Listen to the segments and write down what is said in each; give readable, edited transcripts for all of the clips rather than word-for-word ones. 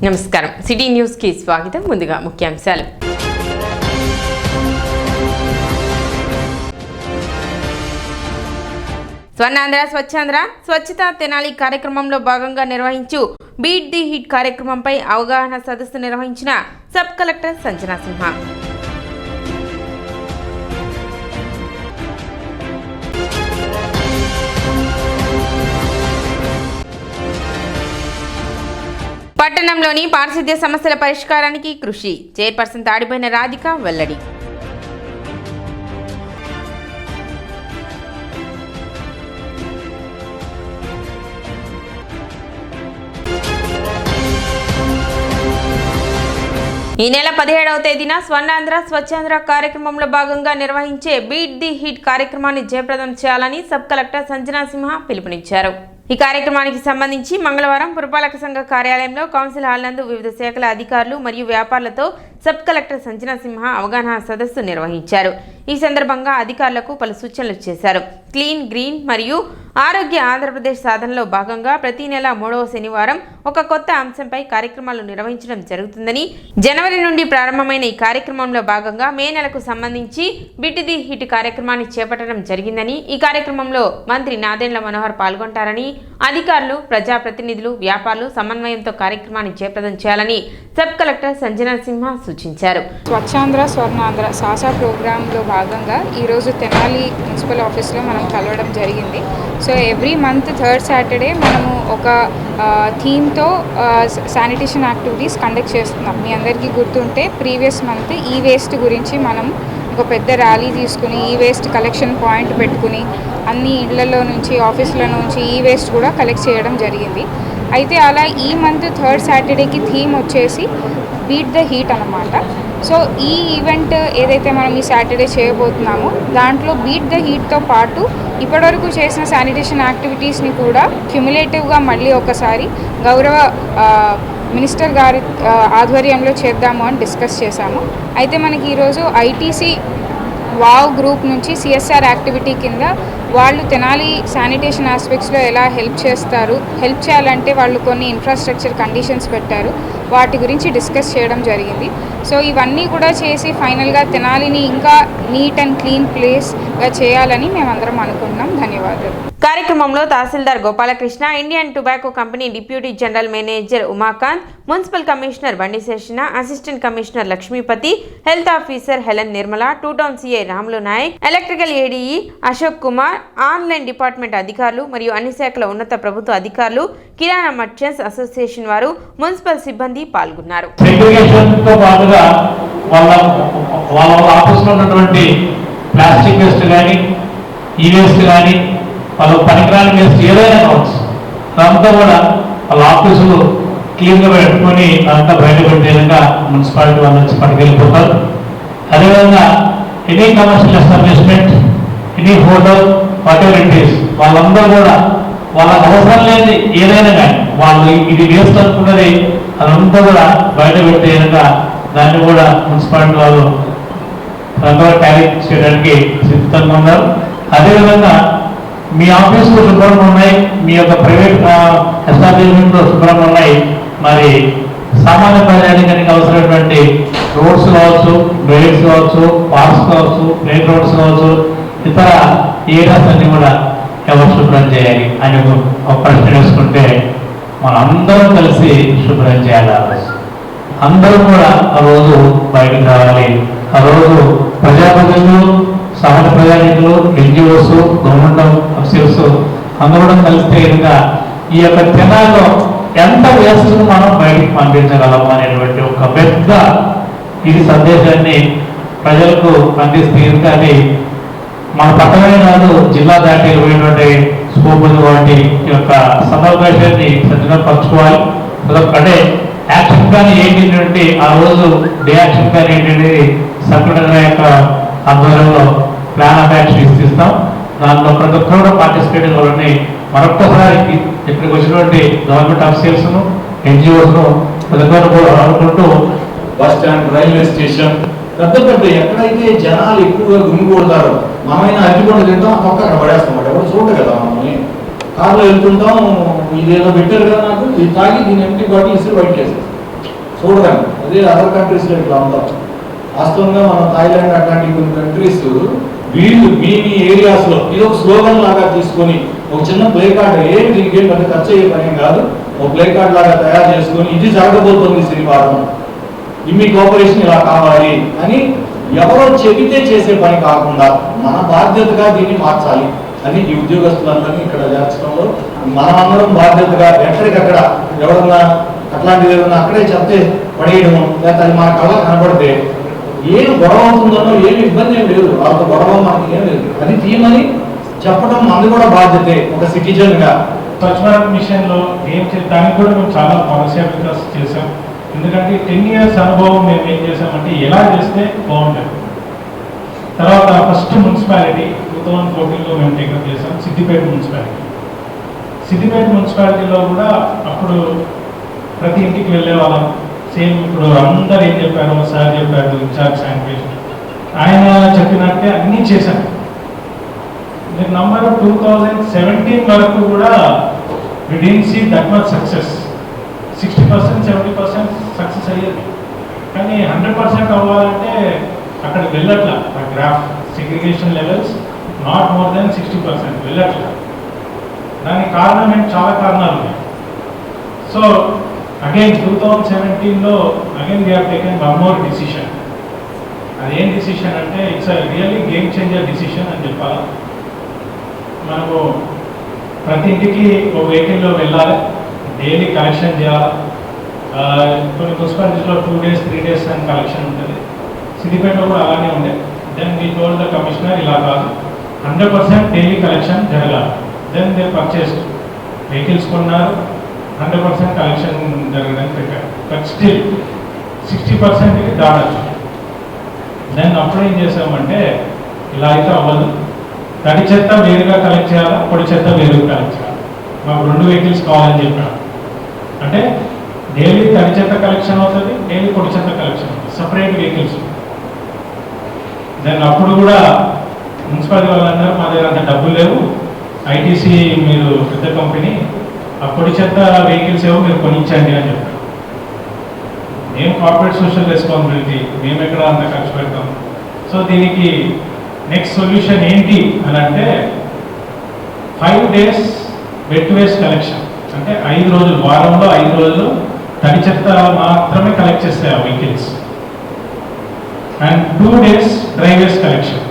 నమస్కారం city news కి స్వాగతం. ముందుగా ముఖ్యాంశాలు. స్వర్ణాంధ్ర స్వచ్ఛాంధ్ర స్వచ్ఛత తెనాలి కార్యక్రమంలో భాగంగా నిర్వహించు బీట్ ది హిట్ కార్యక్రమంపై అవగాహన సదస్సు నిర్వహించిన సబ్ కలెక్టర్ సంజనా సింహ. పట్టణంలోని పారిశుద్ధ్య సమస్యల పరిష్కారానికి కృషి చైర్పర్సన్ తాడిపోయిన రాధిక వెల్లడి. ఈ నెల 17వ తేదీన స్వర్ణాంధ్ర స్వచ్ఛాంధ్ర కార్యక్రమంలో భాగంగా నిర్వహించే బీట్ ది హిట్ కార్యక్రమాన్ని జయప్రదం చేయాలని సబ్ కలెక్టర్ సంజనా సింహ పిలుపునిచ్చారు. ఈ కార్యక్రమానికి సంబంధించి మంగళవారం పురపాలక సంఘ కార్యాలయంలో కౌన్సిల్ హాల్ నందు వివిధ శాఖల అధికారులు మరియు వ్యాపారులతో సబ్ కలెక్టర్ సంజనా సింహ అవగాహన సదస్సు నిర్వహించారు. ఈ సందర్భంగా అధికారులకు పలు సూచనలు చేశారు. క్లీన్, గ్రీన్ మరియు ఆరోగ్య ఆంధ్రప్రదేశ్ సాధనలో భాగంగా ప్రతి నెల 3వ శనివారం ఒక కొత్త అంశంపై కార్యక్రమాలు నిర్వహించడం జరుగుతుందని, జనవరి నుండి ప్రారంభమైన ఈ కార్యక్రమంలో భాగంగా మే నెలకు సంబంధించి బిట్ ది హిట్ కార్యక్రమాన్ని చేపట్టడం జరిగిందని, ఈ కార్యక్రమంలో మంత్రి నాదెండ్ల మనోహర్ పాల్గొంటారని, అధికారులు, ప్రజాప్రతినిధులు, వ్యాపారులు సమన్వయంతో కార్యక్రమాన్ని చేపట్టడం చేయాలని సబ్ కలెక్టర్ సంజనా సింహ సూచించారు. స్వచ్ఛాంధ్ర స్వర్ణాంధ్ర సాసా ప్రోగ్రాంలో భాగంగా ఈరోజు తెనాలి మున్సిపల్ ఆఫీస్లో మనం కలవడం జరిగింది. So every month third Saturday మనము ఒక థీమ్తో శానిటేషన్ యాక్టివిటీస్ కండక్ట్ చేస్తున్నాం. మీ అందరికీ గుర్తుంటే ప్రీవియస్ మంత్ ఈ వేస్ట్ గురించి మనం ఒక పెద్ద ర్యాలీ తీసుకుని ఈ వేస్ట్ కలెక్షన్ పాయింట్ పెట్టుకుని అన్ని ఇళ్లలో నుంచి, ఆఫీసుల నుంచి ఈ వేస్ట్ కూడా కలెక్ట్ చేయడం జరిగింది. అయితే అలా ఈ మంత్ థర్డ్ సాటర్డేకి థీమ్ వచ్చేసి బీట్ ద హీట్ అన్నమాట. సో ఈ ఈవెంట్ ఏదైతే మనం ఈ సాటర్డే చేయబోతున్నామో దాంట్లో బీట్ ద హీట్తో పాటు ఇప్పటివరకు చేసిన శానిటేషన్ యాక్టివిటీస్ని కూడా క్యుములేటివ్గా మళ్ళీ ఒకసారి గౌరవ మినిస్టర్ గారి ఆధ్వర్యంలో చేద్దాము అని డిస్కస్ చేశాము. అయితే మనకి ఈరోజు ఐటీసీ వావ్ గ్రూప్ నుంచి సిఎస్ఆర్ యాక్టివిటీ కింద వాళ్ళు తెనాలి శానిటేషన్ ఆస్పెక్ట్స్లో ఎలా హెల్ప్ చేయాలంటే వాళ్ళు కొన్ని ఇన్ఫ్రాస్ట్రక్చర్ కండిషన్స్ పెట్టారు. వాటి గురించి డిస్కస్ చేయడం జరిగింది. సో ఇవన్నీ కూడా చేసి ఫైనల్గా తెనాలిని ఇంకా నీట్ అండ్ క్లీన్ ప్లేస్గా చేయాలని మేమందరం అనుకుంటున్నాం. ధన్యవాదాలు. కార్యక్రమంలో tahsildar Gopalakrishna, Indian tobacco company deputy general manager Umakant, municipal commissioner Bandiseshana, assistant commissioner Lakshmipathi, health officer Helen Nirmala, two town CI Ramulu Naik, electrical ADE Ashok Kumar, online department అధికారులు మరియు అన్ని శాఖల ఉన్నత ప్రభుత్వ అధికారులు, కిరాణా మర్చెంట్స్ అసోసియేషన్ వారు, మున్సిపల్ సిబ్బంది పాల్గొన్నారు. ప్లాస్టిక్ వేస్ట్ కానీ, ఈ వేస్ట్ కానీ, వాళ్ళ పనికిరాని వేస్ట్ ఏదైనా కావచ్చు, అదంతా కూడా వాళ్ళ ఆఫీసులు క్లీన్గా పెట్టుకొని అదంతా బయటపెట్టే విధంగా మున్సిపాలిటీ వాళ్ళు వచ్చి పట్టుకెళ్ళిపోతారు. అదేవిధంగా any commercial establishment, any hotel, what ever it is, వాళ్ళందరూ కూడా వాళ్ళకి అవసరం లేని ఏదైనా కానీ వాళ్ళు ఇది వేస్ట్ అనుకున్నది అదంతా కూడా బయట పెట్టే విధంగా దాన్ని కూడా మున్సిపాలిటీ వాళ్ళు క్యారీ చేయడానికి సిద్ధంగా ఉన్నారు. అదేవిధంగా మీ ఆఫీసులు శుభ్రంగా ఉన్నాయి, మీ యొక్క ప్రైవేట్ ఎస్టాబ్లిష్మెంట్లో శుభ్రంగా ఉన్నాయి. మరి సామాన్య ప్రజానికి అవసరమైనటువంటి రోడ్స్ కావచ్చు, డ్రైన్స్ కావచ్చు, పార్క్స్ కావచ్చు, ప్లే గ్రౌండ్స్ కావచ్చు, ఇతర ఏరియాస్ అన్ని కూడా ఎవరు శుభ్రం చేయాలి అని ఒక ప్రశ్న వేసుకుంటే మనందరం కలిసి శుభ్రం చేయాలి. అందరూ కూడా ఆ రోజు బయటకు రావాలి. ఆ రోజు ప్రజాప్రతినిధులు, సహజ ప్రజానికులు, ఎన్జిఓస్, గవర్నమెంట్ అఫీషియల్స్ అందరూ కూడా కలిస్తే కనుక ఈ యొక్క తెనాల్లో ఎంత వేస్ట్ మనం బయటకు పంపించగలము అనేటువంటి ఒక పెద్ద ఇది సందేశాన్ని ప్రజలకు అందిస్తే కనుక అది మన పట్టణమే కాదు జిల్లా దాటి వెళ్ళినటువంటి స్కోప్ ఉంది. వాటి యొక్క సమావేశాన్ని సజ్జనపరచుకోవాలి. అంటే యాక్షన్ ప్లాన్ ఏంటి, ఆ రోజు డే యాక్షన్ ప్లాన్ ఏంటంటే సెక్రటరీ యొక్క ఆధ్వర్యంలో ప్లాన్ ఆఫ్ యాక్షన్ ఇస్తాం. దాంట్లో ప్రతి ఒక్కరు కూడా పార్టిసిపేట్ అవ్వాలని మరొక్కసారి ఇక్కడికి వచ్చినటువంటి గవర్నమెంట్ ఆఫీసర్స్ను, ఎన్జిఓస్ను ప్రతి ఒక్కరు కూడా అనుకుంటూ బస్ స్టాండ్, రైల్వే స్టేషన్, పెద్ద పెద్ద ఎక్కడైతే జనాలు ఎక్కువగా గుమిగూడతారో మనమైనా అరటిపండు తింటాం, పక్కన పడేస్తాం. ఎవరు చూడరు కదా మనల్ని. కార్లో వెళ్తుంటాం, ఇదేదో పెట్టారు కదా నాకు, ఇది తాగి దీని ఎంటీ బాటిల్ ఇసురు బయట చేస్తాం. చూడదండి. అదే అదర్ కంట్రీస్లో ఇట్లా ఉంటారు. వాస్తవంగా మనం థాయిలాండ్ అట్లాంటి కొన్ని కంట్రీస్ వీళ్ళు మీ ఏరియాస్లో ఇది ఒక స్లోగన్ లాగా తీసుకొని ఒక చిన్న ప్లే కార్డ్, ఏమి దీనికి ఏం పెద్ద ఖర్చు అయ్యే పని కాదు, ఒక ప్లే కార్డ్ లాగా తయారు చేసుకొని ఇది జరగబోతోంది శనివారం, మీ కోఆపరేషన్ ఇలా కావాలి అని ఎవరో చెబితే చేసే పని కాకుండా మన బాధ్యతగా దీన్ని మార్చాలి అని ఈ ఉద్యోగస్తులందరినీ ఇక్కడ చేర్చడంలో మనమందరం బాధ్యతగా ఎక్కడికక్కడ ఎవరన్నా అట్లాంటిది ఏదన్నా అక్కడే చెప్తే పడేయడము, లేకపోతే అది మన కళ్ళ కనబడితే ఏం గొడవ అవుతుందనో ఏమి ఇబ్బంది ఏం లేదు, వాళ్ళతో గొడవ మనకి ఏం లేదు, అది తీయమని చెప్పడం మనది కూడా బాధ్యతే ఒక సిటిజన్గా. స్వచ్ఛ భారత్ మిషన్లో ఏం దానికి కూడా మేము చాలా పాలసీగా చేసాం. ఎందుకంటే 10 years అనుభవం మేము ఏం చేసామంటే ఎలా చేస్తే బాగుంటుంది. తర్వాత ఫస్ట్ మున్సిపాలిటీ 2014లో మేము టేకప్ చేసాం సిద్దిపేట మున్సిపాలిటీ. సిద్దిపేట మున్సిపాలిటీలో కూడా అప్పుడు ప్రతి ఇంటికి వెళ్ళే వాళ్ళం. సేమ్ ఇప్పుడు అందరు ఏం చెప్పారు, సార్ చెప్పారు ఇన్ఛార్జ్ శానిటేషన్, ఆయన చెప్పినట్టే అన్నీ చేశాను. మీరు నంబర్ 2017 వరకు కూడా we didn't see that much success. 60% 70% success అయ్యేది, కానీ 100% అవ్వాలంటే అక్కడికి వెళ్ళట్లా. ఆ graph segregation levels not more than 60% వెళ్ళట్లా. దానికి కారణం ఏంటి, చాలా కారణాలు ఉన్నాయి. సో అగైన్ 2017లో again we have taken one more decision. అదేం డిసిషన్ అంటే it's really game changer decision అని చెప్పాలి. మనము ప్రతి ఇంటికి ఒక వెహికల్లో వెళ్ళాలి, డైలీ కలెక్షన్ చేయాలి. కొన్ని మున్సిపాలిటీస్లో 2 days 3 days అని కలెక్షన్ ఉంటుంది. సిద్దిపేటలో కూడా అలానే ఉండే. Then we told the commissioner ఇలా కాదు, 100% డైలీ కలెక్షన్ జరగాలి. దెన్ దే పర్చేస్ వెహికల్స్ కొన్నారు, 100% కలెక్షన్ జరగడానికి పెట్టారు. బట్ స్టిల్ 60%కి దాడచ్చు. దెన్ అప్పుడు ఏం చేసామంటే ఇలా అయితే అవ్వదు, తడి చెత్త వేరుగా కలెక్ట్ చేయాలా, పొడి చెత్త వేరుగా కలెక్ట్ చేయాలి. మాకు 2 vehicles కావాలని చెప్పాను. అంటే డైలీ తడి చెత్త కలెక్షన్ అవుతుంది, డైలీ పొడి చెత్త కలెక్షన్ అవుతుంది, సపరేట్ వెహికల్స్. దెన్ అప్పుడు కూడా మున్సిపాలిటీ వాళ్ళందరూ మా దగ్గర అంత డబ్బులు లేవు, ఐటీసీ మీరు పెద్ద కంపెనీ, ఆ పొడి చెత్త వెహికల్స్ ఏవో మీరు కొనిచ్చండి అని చెప్పారు. మేము కార్పొరేట్ సోషల్ రెస్పాన్సిబిలిటీ, మేము ఎక్కడ అంత ఖర్చు పెడతాం. సో దీనికి నెక్స్ట్ సొల్యూషన్ ఏంటి అని అంటే 5 days వెట్ వేస్ట్ కలెక్షన్. అంటే 5 రోజులు, వారంలో 5 రోజులు తడి చెత్త మాత్రమే కలెక్ట్ చేస్తాయి ఆ vehicles. And 2 days dry waste collection.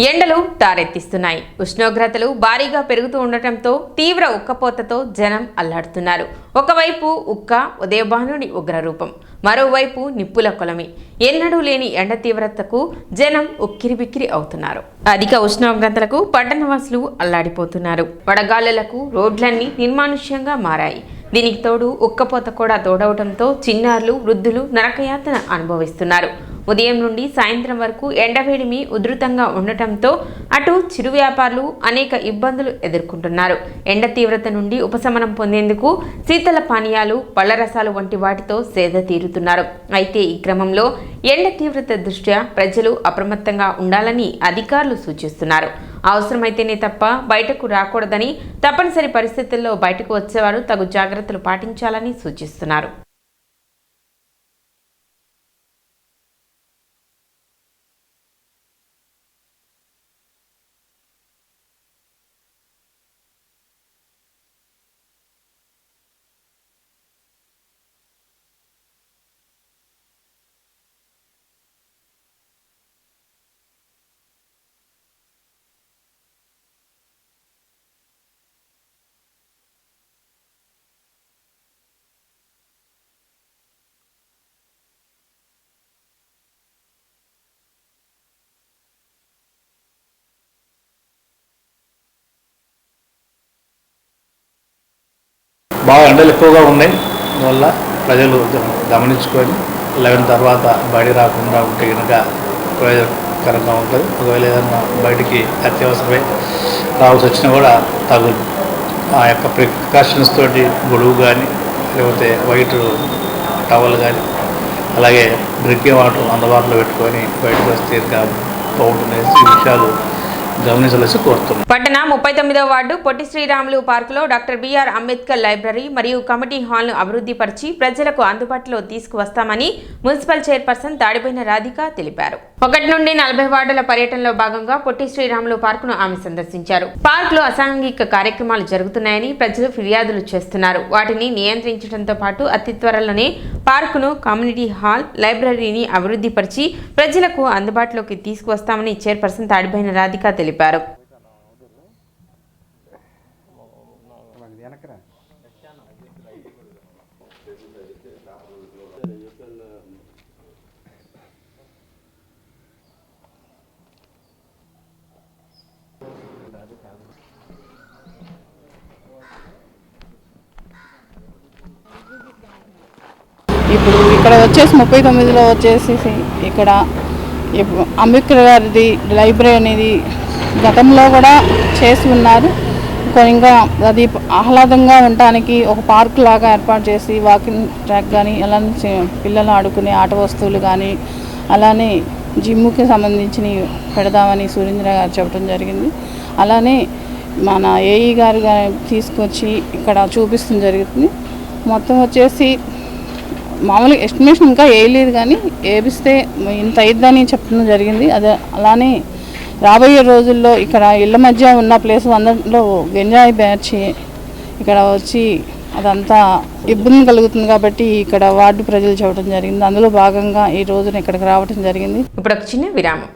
ఎండలు తారెత్తిస్తున్నాయి. ఉష్ణోగ్రతలు భారీగా పెరుగుతూ ఉండటంతో తీవ్ర ఉక్కపోతతో జనం అల్లాడుతున్నారు. ఒకవైపు ఉక్క ఉదయభానుడి ఉగ్రరూపం, మరోవైపు నిప్పుల కొలమి. ఎన్నడూ లేని ఎండ తీవ్రతకు జనం ఉక్కిరిబిక్కిరి అవుతున్నారు. అధిక ఉష్ణోగ్రతలకు పట్టణవాసులు అల్లాడిపోతున్నారు. వడగాలులకు రోడ్లన్నీ నిర్మానుష్యంగా మారాయి. దీనికి తోడు ఉక్కపోత కూడా తోడవడంతో చిన్నారులు, వృద్ధులు నరకయాతన అనుభవిస్తున్నారు. ఉదయం నుండి సాయంత్రం వరకు ఎండవేడిమి ఉధృతంగా ఉండటంతో అటు చిరు వ్యాపారులు అనేక ఇబ్బందులు ఎదుర్కొంటున్నారు. ఎండ తీవ్రత నుండి ఉపశమనం పొందేందుకు శీతల పానీయాలు, పళ్ల రసాలు వంటి వాటితో సేద తీరుతున్నారు. అయితే ఈ క్రమంలో ఎండ తీవ్రత దృష్ట్యా ప్రజలు అప్రమత్తంగా ఉండాలని అధికారులు సూచిస్తున్నారు. అవసరమైతేనే తప్ప బయటకు రాకూడదని, తప్పనిసరి పరిస్థితుల్లో బయటకు వచ్చేవారు తగు జాగ్రత్తలు పాటించాలని సూచిస్తున్నారు. బాగా ఎండలు ఎక్కువగా ఉన్నాయి. అందువల్ల ప్రజలు గమనించుకొని 11 తర్వాత బయట రాకుండా ఉంటే కనుక ప్రయోజనకరంగా ఉంటుంది. ఒకవేళ ఏదైనా బయటికి అత్యవసరమై రావాల్సి వచ్చినా కూడా తగు ఆ యొక్క ప్రికాషన్స్ తోటి గొడుగు కానీ, లేకపోతే వైట్ టవల్ కానీ, అలాగే డ్రింకింగ్ వాటర్ అందుబాటులో పెట్టుకొని బయటకు వస్తే ఇంకా బాగుంటుంది. ఈ విషయాలు గమనించవలసి కోరుతున్నాం. పట్టణ 39వ వార్డు పొట్టి శ్రీరాములు పార్కులో డాక్టర్ బిఆర్ అంబేద్కర్ లైబ్రరీ మరియు కమిటీ హాల్ను అభివృద్ధి పరిచి ప్రజలకు అందుబాటులో తీసుకువస్తామని మున్సిపల్ చైర్పర్సన్ తాడిపోయిన రాధిక తెలిపారు. 1 నుండి 40 వార్డుల పర్యటనలో భాగంగా పొట్టి శ్రీరాములు పార్కును ఆమె సందర్శించారు. పార్కులో అసాంఘిక కార్యక్రమాలు జరుగుతున్నాయని ప్రజలు ఫిర్యాదులు చేస్తున్నారు. వాటిని నియంత్రించడంతో పాటు అతి త్వరలోనే పార్కును, కమ్యూనిటీ హాల్, లైబ్రరీని అభివృద్ధి పరిచి ప్రజలకు అందుబాటులోకి తీసుకువస్తామని చైర్పర్సన్ తాడిపోయిన రాధిక తెలిపారు. ఇప్పుడు ఇక్కడ వచ్చేసి 39లో వచ్చేసి ఇక్కడ అంబేద్కర్ గారిది లైబ్రరీ అనేది గతంలో కూడా చేసి ఉన్నారు. ఇంకా అది ఆహ్లాదంగా ఉండటానికి ఒక పార్క్ లాగా ఏర్పాటు చేసి వాకింగ్ ట్రాక్ కానీ అలానే పిల్లలు ఆడుకునే ఆట వస్తువులు కానీ అలానే జిమ్కి సంబంధించినవి పెడదామని సురేంద్ర గారు చెప్పడం జరిగింది. అలానే మన ఏఈ గారు తీసుకొచ్చి ఇక్కడ చూపిస్తడం జరుగుతుంది. మొత్తం వచ్చేసి మామూలుగా ఎస్టిమేషన్ ఇంకా వేయలేదు కానీ వేపిస్తే ఇంత అయిద్దని చెప్పడం జరిగింది. అదే అలానే రాబోయే రోజుల్లో ఇక్కడ ఇళ్ళ మధ్య ఉన్న ప్లేస్ అందరిలో గంజాయి బ్యాచ్ ఇక్కడ వచ్చి అదంతా ఇబ్బంది కలుగుతుంది కాబట్టి ఇక్కడ వార్డు ప్రజలు చెప్పడం జరిగింది. అందులో భాగంగా ఈ రోజున ఇక్కడికి రావడం జరిగింది. ఇప్పుడు ఒక చిన్న విరామం.